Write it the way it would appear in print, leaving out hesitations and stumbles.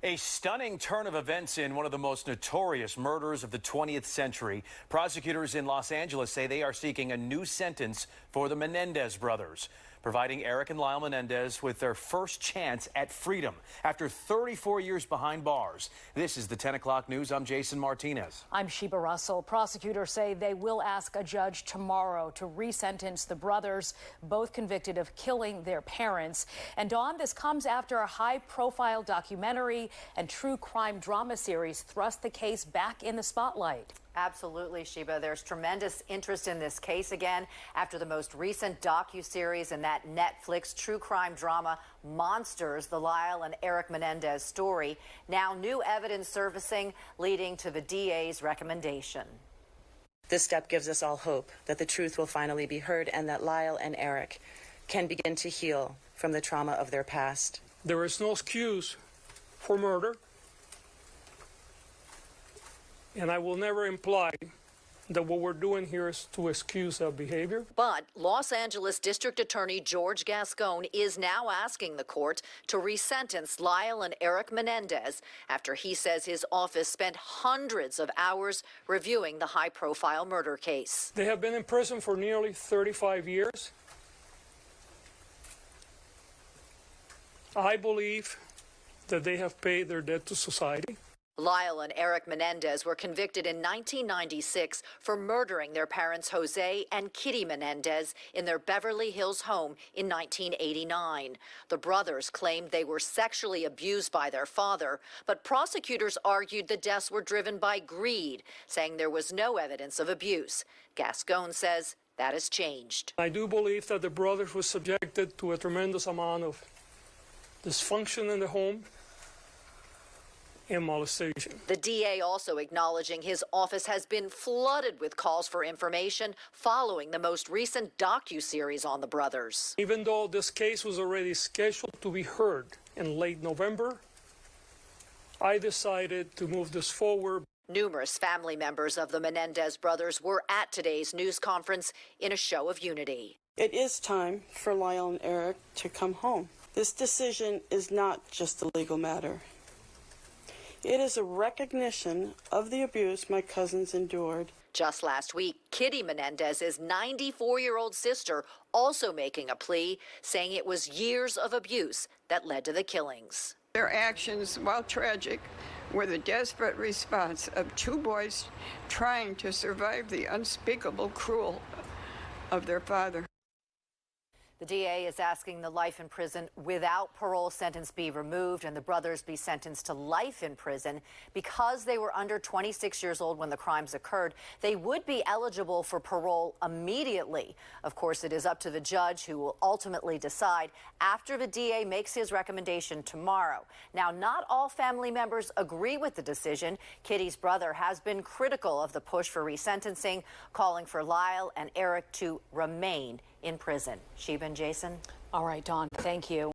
A stunning turn of events in one of the most notorious murders of the 20th century. Prosecutors in Los Angeles say they are seeking a new sentence for the Menendez brothers, providing Erik and Lyle Menendez with their first chance at freedom after 34 years behind bars. This is the 10 o'clock news. I'm Jason Martinez. I'm Sheba Russell. Prosecutors say they will ask a judge tomorrow to resentence the brothers, both convicted of killing their parents. And Dawn, this comes after a high-profile documentary and true crime drama series thrust the case back in the spotlight. Absolutely, Sheba. There's tremendous interest in this case again after the most recent docuseries and that Netflix true crime drama Monsters, the Lyle and Erik Menendez story. Now new evidence surfacing, leading to the DA's recommendation. This step gives us all hope that the truth will finally be heard and that Lyle and Erik can begin to heal from the trauma of their past. There is no excuse for murder. And I will never imply that what we're doing here is to excuse that behavior. But Los Angeles District Attorney George Gascon is now asking the court to resentence Lyle and Erik Menendez after he says his office spent hundreds of hours reviewing the high-profile murder case. They have been in prison for nearly 35 years. I believe that they have paid their debt to society. Lyle and Erik Menendez were convicted in 1996 for murdering their parents Jose and Kitty Menendez in their Beverly Hills home in 1989. The brothers claimed they were sexually abused by their father, but prosecutors argued the deaths were driven by greed, saying there was no evidence of abuse. Gascon says that has changed. I do believe that the brothers were subjected to a tremendous amount of dysfunction in the home and molestation. The DA also acknowledging his office has been flooded with calls for information following the most recent docuseries on the brothers. Even though this case was already scheduled to be heard in late November, I decided to move this forward. Numerous family members of the Menendez brothers were at today's news conference in a show of unity. It is time for Lyle and Erik to come home. This decision is not just a legal matter. It is a recognition of the abuse my cousins endured. Just last week, Kitty Menendez's 94-year-old sister also making a plea, saying it was years of abuse that led to the killings. Their actions, while tragic, were the desperate response of two boys trying to survive the unspeakable cruelty of their father. The DA is asking the life in prison without parole sentence be removed and the brothers be sentenced to life in prison. Because they were under 26 years old when the crimes occurred, they would be eligible for parole immediately. Of course, it is up to the judge who will ultimately decide after the DA makes his recommendation tomorrow. Now, not all family members agree with the decision. Kitty's brother has been critical of the push for resentencing, calling for Lyle and Erik to remain in prison. Sheba and Jason. All right, Dawn, thank you.